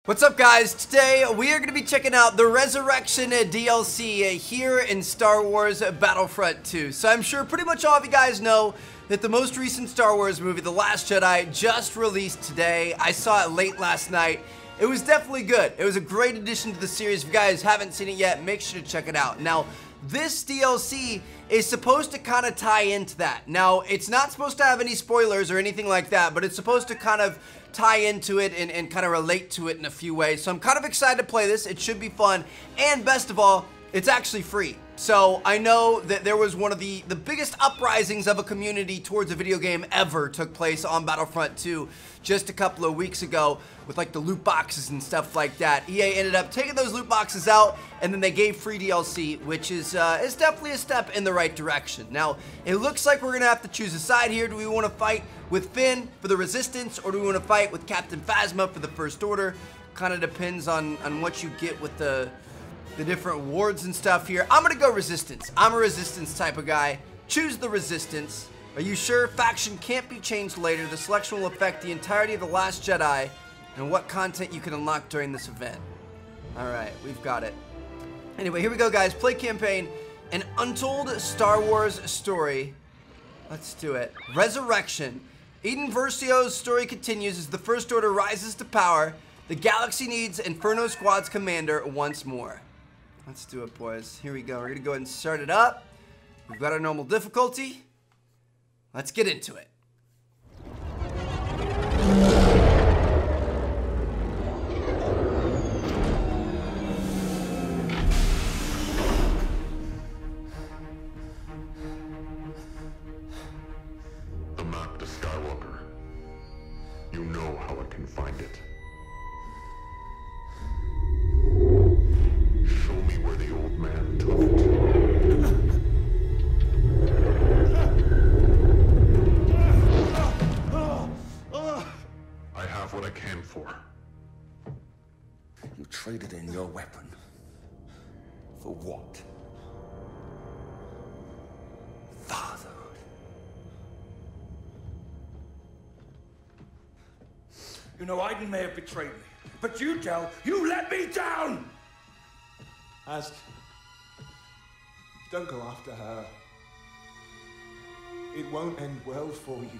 What's up, guys? Today we are going to be checking out the Resurrection DLC here in Star Wars Battlefront 2. So I'm sure pretty much all of you guys know that the most recent Star Wars movie, The Last Jedi, just released today. I saw it late last night. It was definitely good. It was a great addition to the series. If you guys haven't seen it yet, make sure to check it out. Now, this DLC is supposed to kind of tie into that. Now, it's not supposed to have any spoilers or anything like that, but it's supposed to kind of tie into it and kind of relate to it in a few ways. So I'm kind of excited to play this. It should be fun. And best of all, it's actually free. So I know that there was one of the biggest uprisings of a community towards a video game ever took place on Battlefront 2 just a couple of weeks ago with like the loot boxes and stuff like that. EA ended up taking those loot boxes out and then they gave free DLC, which is definitely a step in the right direction. Now, it looks like we're gonna have to choose a side here. Do we want to fight with Finn for the Resistance, or do we want to fight with Captain Phasma for the First Order? Kind of depends on what you get with the different wards and stuff here. I'm gonna go Resistance. I'm a Resistance type of guy. Choose the Resistance. Are you sure? Faction can't be changed later. The selection will affect the entirety of The Last Jedi and what content you can unlock during this event. Alright, we've got it. Anyway, here we go, guys. Play campaign, an untold Star Wars story. Let's do it. Resurrection. Iden Versio's story continues as the First Order rises to power. The galaxy needs Inferno Squad's commander once more. Let's do it, boys. Here we go. We're gonna go ahead and start it up. We've got our normal difficulty. Let's get into it. The map to Skywalker. You know how I can find it. Show me where the old man took it. I have what I came for. You traded in your weapon. For what? Fatherhood. You know, Iden may have betrayed me, but you let me down! Ask. Don't go after her. It won't end well for you.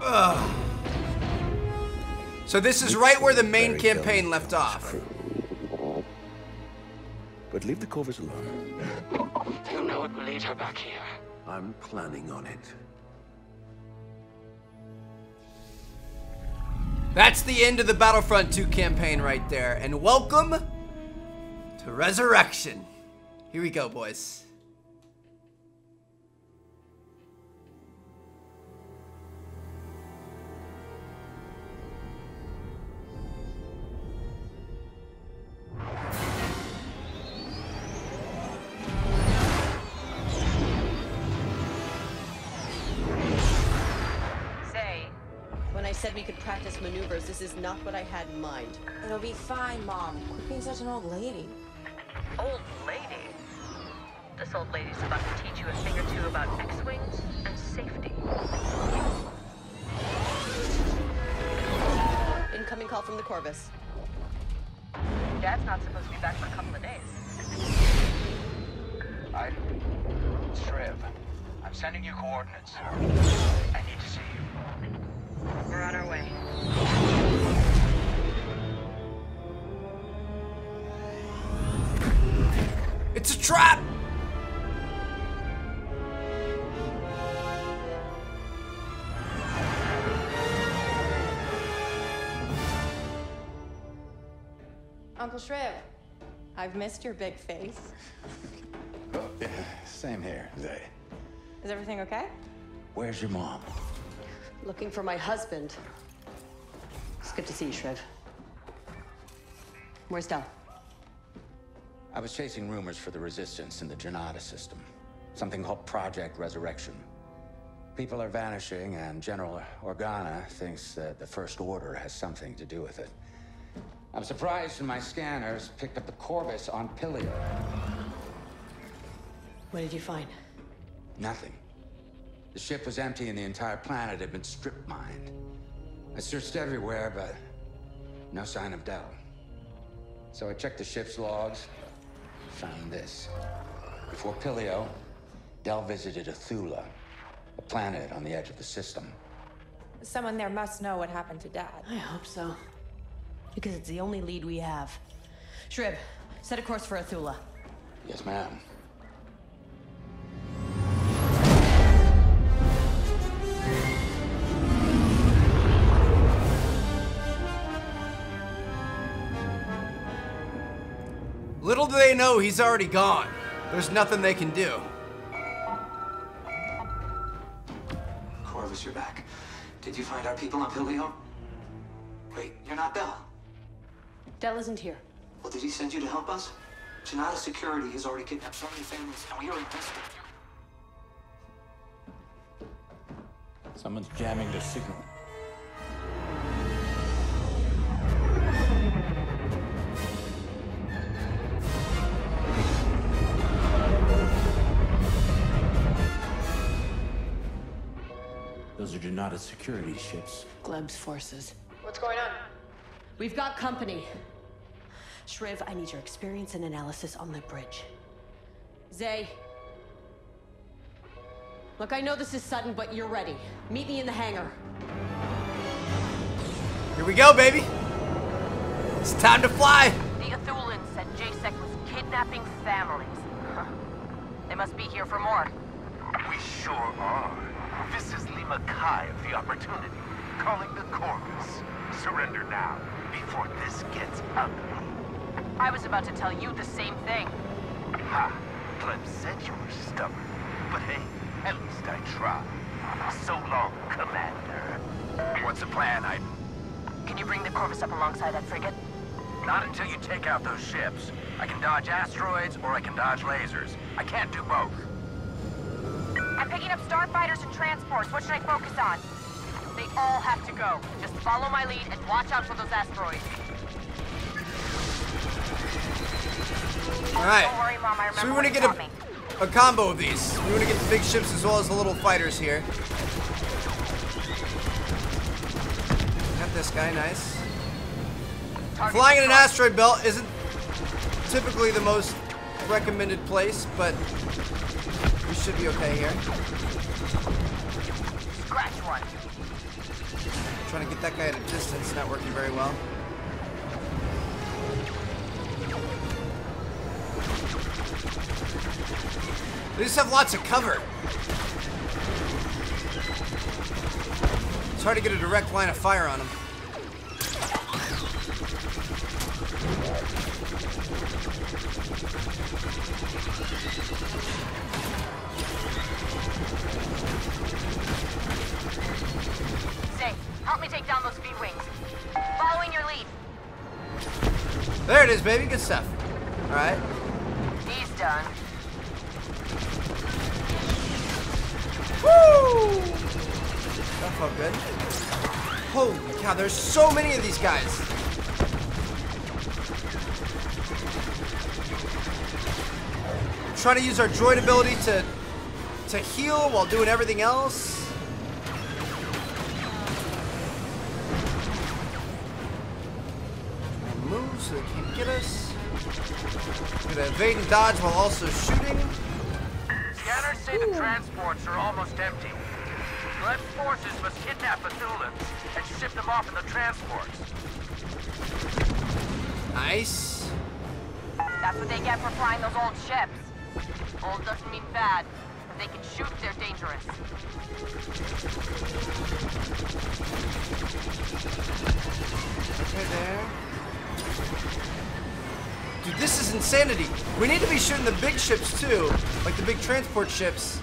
Ugh. So this is right where the main campaign left off. But leave the Corvus alone. You know it will lead her back here. I'm planning on it. That's the end of the Battlefront 2 campaign right there. And welcome to Resurrection. Here we go, boys. When I said we could practice maneuvers, this is not what I had in mind. It'll be fine, Mom. Quit being such an old lady. Old lady? This old lady's about to teach you a thing or two about X-Wings and safety. Incoming call from the Corvus. Dad's not supposed to be back for a couple of days. It's Trev. I'm sending you coordinates. I need to see you. We're on our way. It's a trap! Uncle Shriv, I've missed your big face. Oh, yeah, same here, Zay. Is everything okay? Where's your mom? Looking for my husband. It's good to see you, Shriv. Where's Del? I was chasing rumors for the Resistance in the Janina system. Something called Project Resurrection. People are vanishing, and General Organa thinks that the First Order has something to do with it. I'm surprised when my scanners picked up the Corvus on Pilio. What did you find? Nothing. The ship was empty and the entire planet had been strip mined. I searched everywhere, but no sign of Del. So I checked the ship's logs, found this. Before Pilio, Del visited Athula, a planet on the edge of the system. Someone there must know what happened to Dad. I hope so. Because it's the only lead we have. Shriv, set a course for Athula. Yes, ma'am. Little do they know he's already gone. There's nothing they can do. Corvus, you're back. Did you find our people on Pilio? Wait, you're not Del. Del isn't here. Well, did he send you to help us? Janina Security has already kidnapped so many families, and we are invested. Someone's jamming the signal. Those are Janina security ships. Gleb's forces. What's going on? We've got company. Shriv, I need your experience and analysis on the bridge. Zay. Look, I know this is sudden, but you're ready. Meet me in the hangar. Here we go, baby. It's time to fly. The Athulans said JSEC was kidnapping families. Huh. They must be here for more. We sure are. This is Lima Kai of the Opportunity, calling the Corvus. Surrender now, before this gets ugly. I was about to tell you the same thing. Ha! Clem said you were stubborn, but hey, at least I tried. So long, Commander. What's the plan, Iden? Can you bring the Corvus up alongside that frigate? Not until you take out those ships. I can dodge asteroids, or I can dodge lasers. I can't do both. I'm picking up starfighters and transports. What should I focus on? They all have to go. Just follow my lead and watch out for those asteroids. All right. Don't worry, Mom. I remember So we want to what get you taught me. a combo of these. We want to get the big ships as well as the little fighters here. Got this guy, nice. Flying in an asteroid belt isn't typically the most recommended place, but we should be okay here. Scratch one. Trying to get that guy at a distance, not working very well. They just have lots of cover. It's hard to get a direct line of fire on them. Say, help me take down those V-wings. Following your lead. There it is, baby. Good stuff. All right. He's done. Woo! That felt good. Holy cow, there's so many of these guys. We're trying to use our droid ability to heal while doing everything else. Move so they can't get us. Gonna evade and dodge while also shooting. Scanners say the transports are almost empty. Gleb's forces must kidnap Athulans and ship them off in the transports. Nice. That's what they get for flying those old ships. Old doesn't mean bad. If they can shoot, they're dangerous. Okay, there. Dude, this is insanity. We need to be shooting the big ships too, like the big transport ships.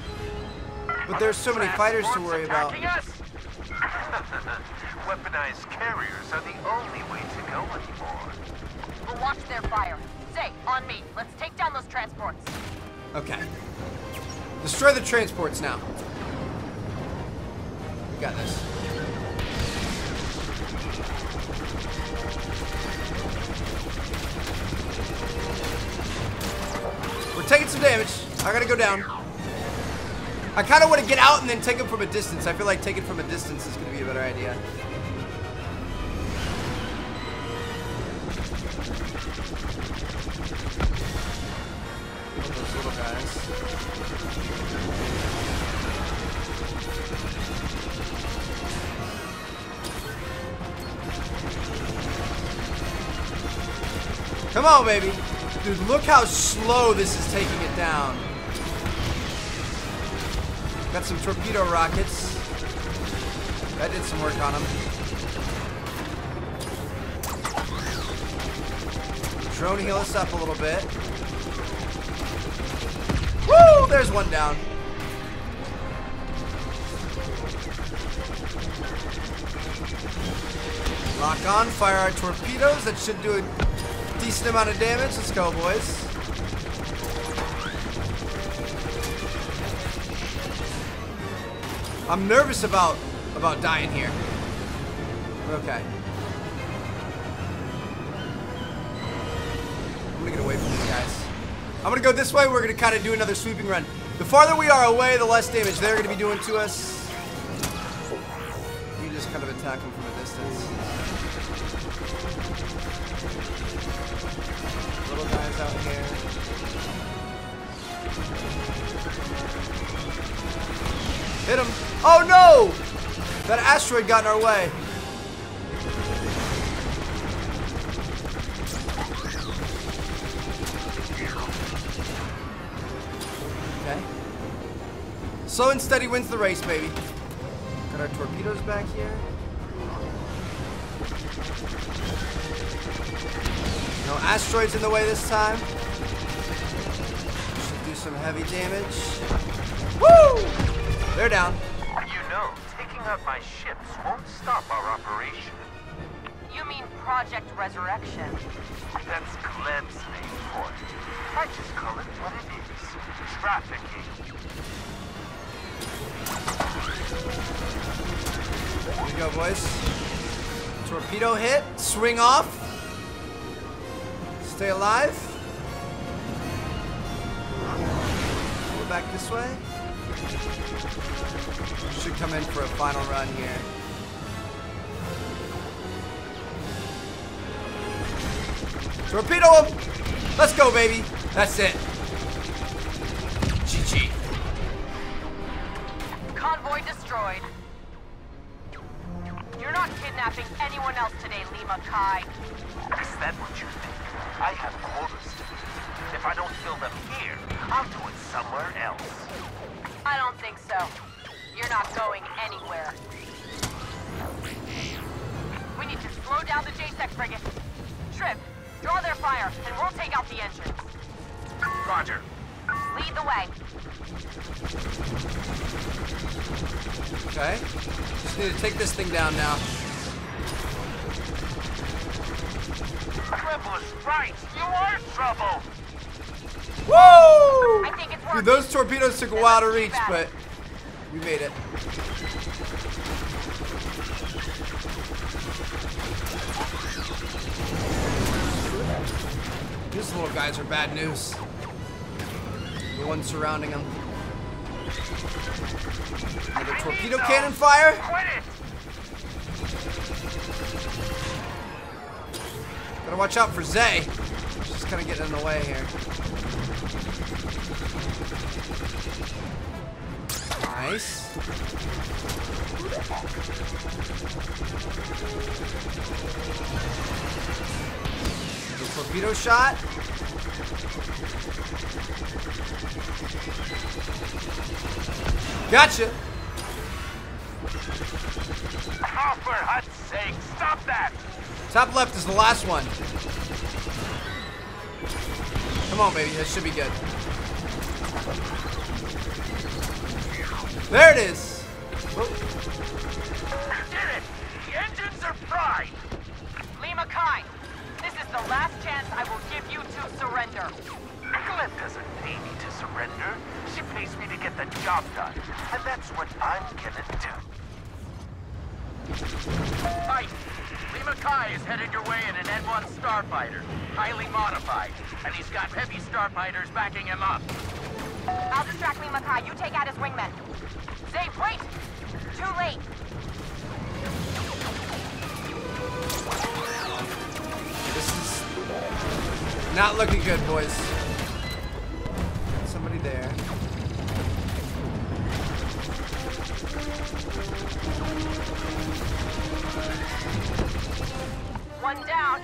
But there's so many fighters to worry about. Weaponized carriers are the only way to go anymore. We'll watch their fire. Say, on me. Let's take down those transports. Okay. Destroy the transports now. We got this. We're taking some damage. I gotta go down. I kind of want to get out and then take him from a distance. I feel like taking from a distance is going to be a better idea. Those little guys. Come on, baby. Dude, look how slow this is taking it down. Got some torpedo rockets. That did some work on him. Drone heal us up a little bit. Woo! There's one down. Lock on, fire our torpedoes. That should do a decent amount of damage. Let's go, boys. I'm nervous about dying here. Okay. I'm gonna get away from these guys. I'm gonna go this way. We're gonna kind of do another sweeping run. The farther we are away, the less damage they're gonna be doing to us. You just kind of attack them from a distance. Little guys out here. Hit him. Oh no! That asteroid got in our way. Okay. Slow and steady wins the race, baby. Got our torpedoes back here. No asteroids in the way this time. Should do some heavy damage. Woo! They're down. You know, taking out my ships won't stop our operation. You mean Project Resurrection? That's Gleb's name for it. I just call it what it is. Trafficking. Here we go, boys. Torpedo hit. Swing off. Stay alive. Go back this way. Should come in for a final run here. Torpedo him! Let's go, baby. That's it. GG. Convoy destroyed. You're not kidnapping anyone else today, Lima Kai. Is that what you think? I have orders to do. If I don't fill them here, I'll do it somewhere else. I don't think so. You're not going anywhere. We need to slow down the JSEC frigate. Trip, draw their fire, and we'll take out the engines. Roger. Lead the way. Okay. Just need to take this thing down now. Gleb was right. You are trouble. Woo! I think it's working. Dude, those torpedoes took a while to reach, but we made it. These little guys are bad news. The ones surrounding them. Another torpedo cannon fire. Quit it. Gotta watch out for Zay. She's kind of getting in the way here. Nice. The torpedo shot. Gotcha. Oh, for God's sake, stop that! Top left is the last one. Come on, baby. That should be good. There it is. Oh. Did it! The engines are fried! Lima Kai, this is the last chance I will give you to surrender. Gleb doesn't pay me to surrender. She pays me to get the job done. And that's what I'm gonna do. Hi. Lima Kai is headed your way in an N1 starfighter. Highly modified. And he's got heavy starfighters backing him up. I'll distract Lima Kai. You take out his wingmen. Zay, wait! Too late. This is not looking good, boys. Somebody there. One down.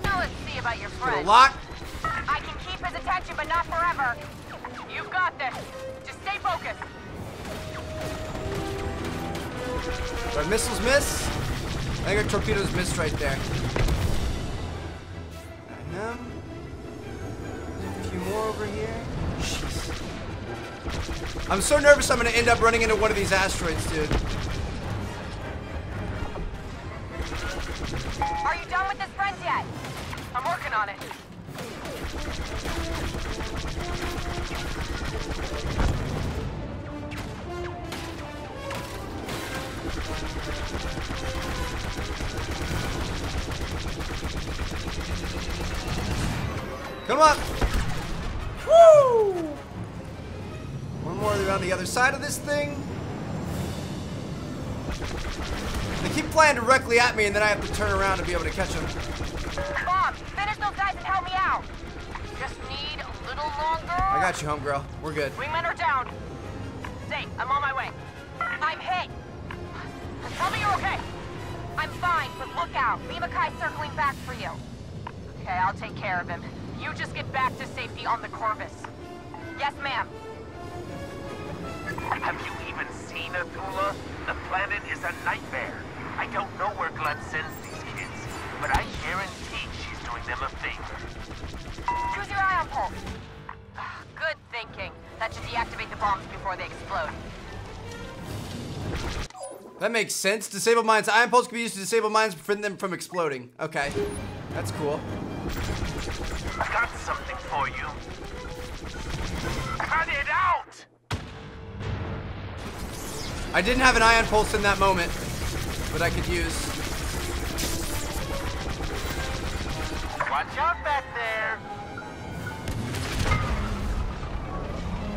Now let's see about your friend. Lock. I can keep his attention, but not forever. You've got this. Just stay focused. Our missiles miss. I think our torpedoes missed right there. And them. A few more over here. Jeez. I'm so nervous I'm gonna end up running into one of these asteroids, dude. Are you done with this friend yet? I'm working on it. Come on. Woo! One more on the other side of this thing. They keep flying directly at me, and then I have to turn around to be able to catch them. Bomb, finish those guys and help me out. Just need a little longer. I got you, homegirl. We're good. Wingmen are down. Zay, I'm on my way. I'm hit. Tell me you're okay. I'm fine, but look out. Lima Kai's circling back for you. Okay, I'll take care of him. You just get back to safety on the Corvus. Yes, ma'am. Have you even seen Athula? The planet is a nightmare. I don't know where Gleb sends these kids, but I guarantee she's doing them a favor. Use your ion pulse. Good thinking. That should deactivate the bombs before they explode. That makes sense. Disable mines. Ion pulse can be used to disable mines to prevent them from exploding. Okay. That's cool. I got something for you. Cut it out! I didn't have an ion pulse in that moment, but I could use. Watch out back there.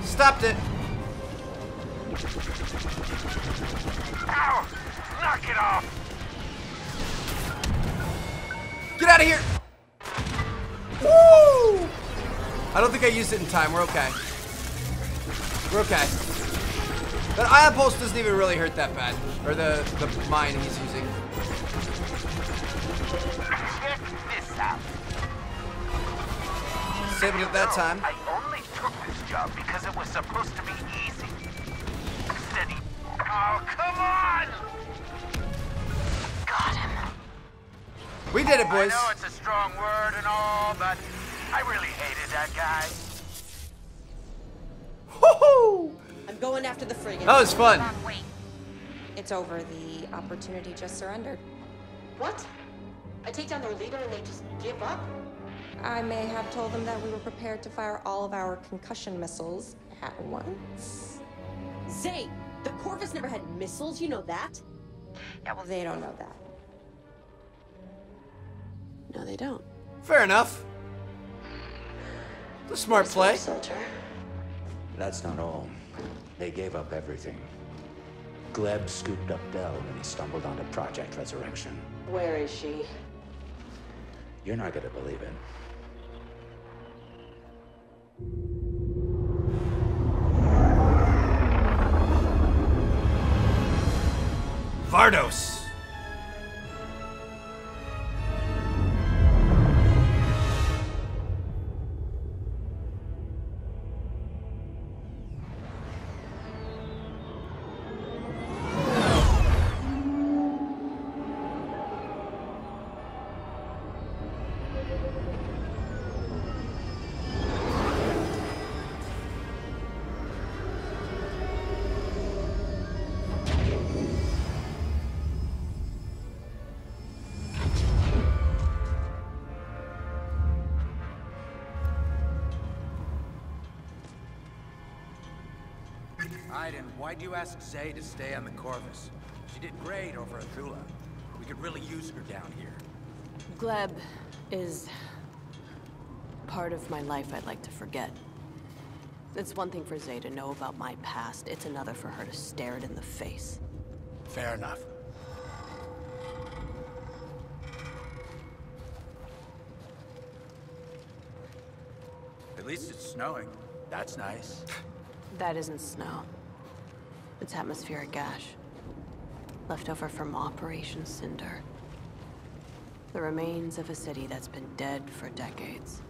Stopped it. Ow! Knock it off! Get out of here! Woo! I don't think I used it in time. We're okay. We're okay. That ion pulse doesn't even really hurt that bad. Or the mine he's using. Check this out. Disabled it that time. I only took this job because it was supposed to be easy. Steady. Oh, come on! Got him. We did it, boys. I know it's a strong word and all, but I really hated that guy. Woohoo! I'm going after the frigate. That was fun. Wait. It's over. The opportunity just surrendered. What? I take down their leader and they just give up? I may have told them that we were prepared to fire all of our concussion missiles at once. Zay, the Corvus never had missiles, you know that? Yeah, well, they don't know that. No, they don't. Fair enough. It's a smart play. Soldier. That's not all. They gave up everything. Gleb scooped up Del when he stumbled onto Project Resurrection. Where is she? You're not gonna believe it. Vardos. Iden, why'd you ask Zay to stay on the Corvus? She did great over Athula. We could really use her down here. Gleb is part of my life I'd like to forget. It's one thing for Zay to know about my past. It's another for her to stare it in the face. Fair enough. At least it's snowing. That's nice. That isn't snow. It's atmospheric ash. Left over from Operation Cinder. The remains of a city that's been dead for decades.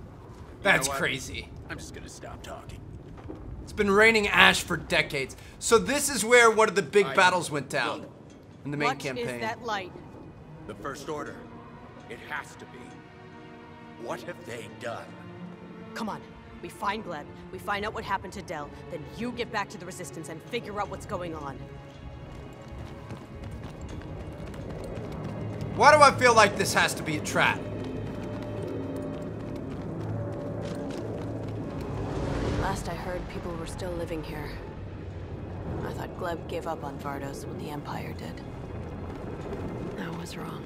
That's crazy. I'm just gonna stop talking. It's been raining ash for decades. So this is where one of the big battles went down in the main campaign. What is that light? The First Order. It has to be. What have they done? Come on. We find Gleb, we find out what happened to Del, then you get back to the Resistance and figure out what's going on. Why do I feel like this has to be a trap? Last I heard, people were still living here. I thought Gleb gave up on Vardos when the Empire did. I was wrong.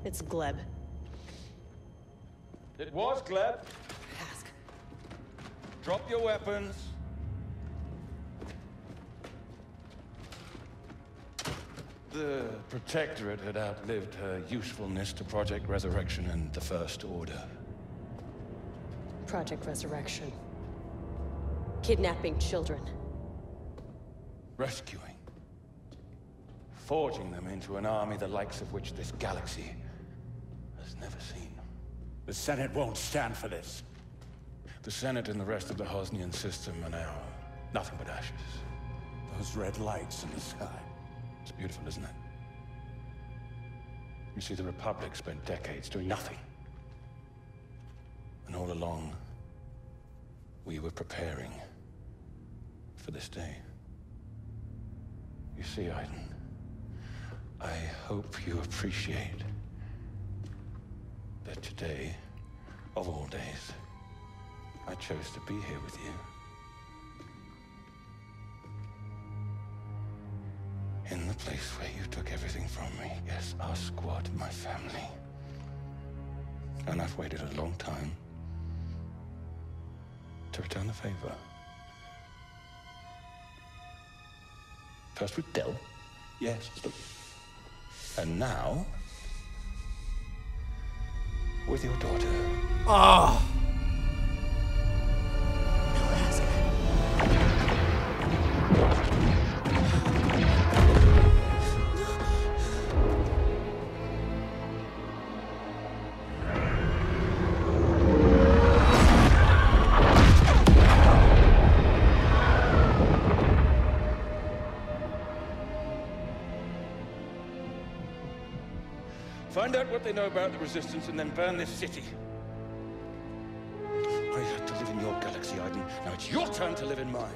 It's Gleb. It was Gleb. Ask. Drop your weapons. The Protectorate had outlived her usefulness to Project Resurrection and the First Order. Project Resurrection. Kidnapping children. Rescuing. Forging them into an army the likes of which this galaxy has never seen. The Senate won't stand for this. The Senate and the rest of the Hosnian system are now nothing but ashes. Those red lights in the sky. It's beautiful, isn't it? You see, the Republic spent decades doing nothing. And all along, we were preparing for this day. You see, Iden, I hope you appreciate that today, of all days, I chose to be here with you. In the place where you took everything from me. Yes, our squad, my family. And I've waited a long time to return the favor. First with Del. Yes. And now, with your daughter. Oh. Find out what they know about the Resistance and then burn this city. I had to live in your galaxy, Iden. Now it's your turn to live in mine.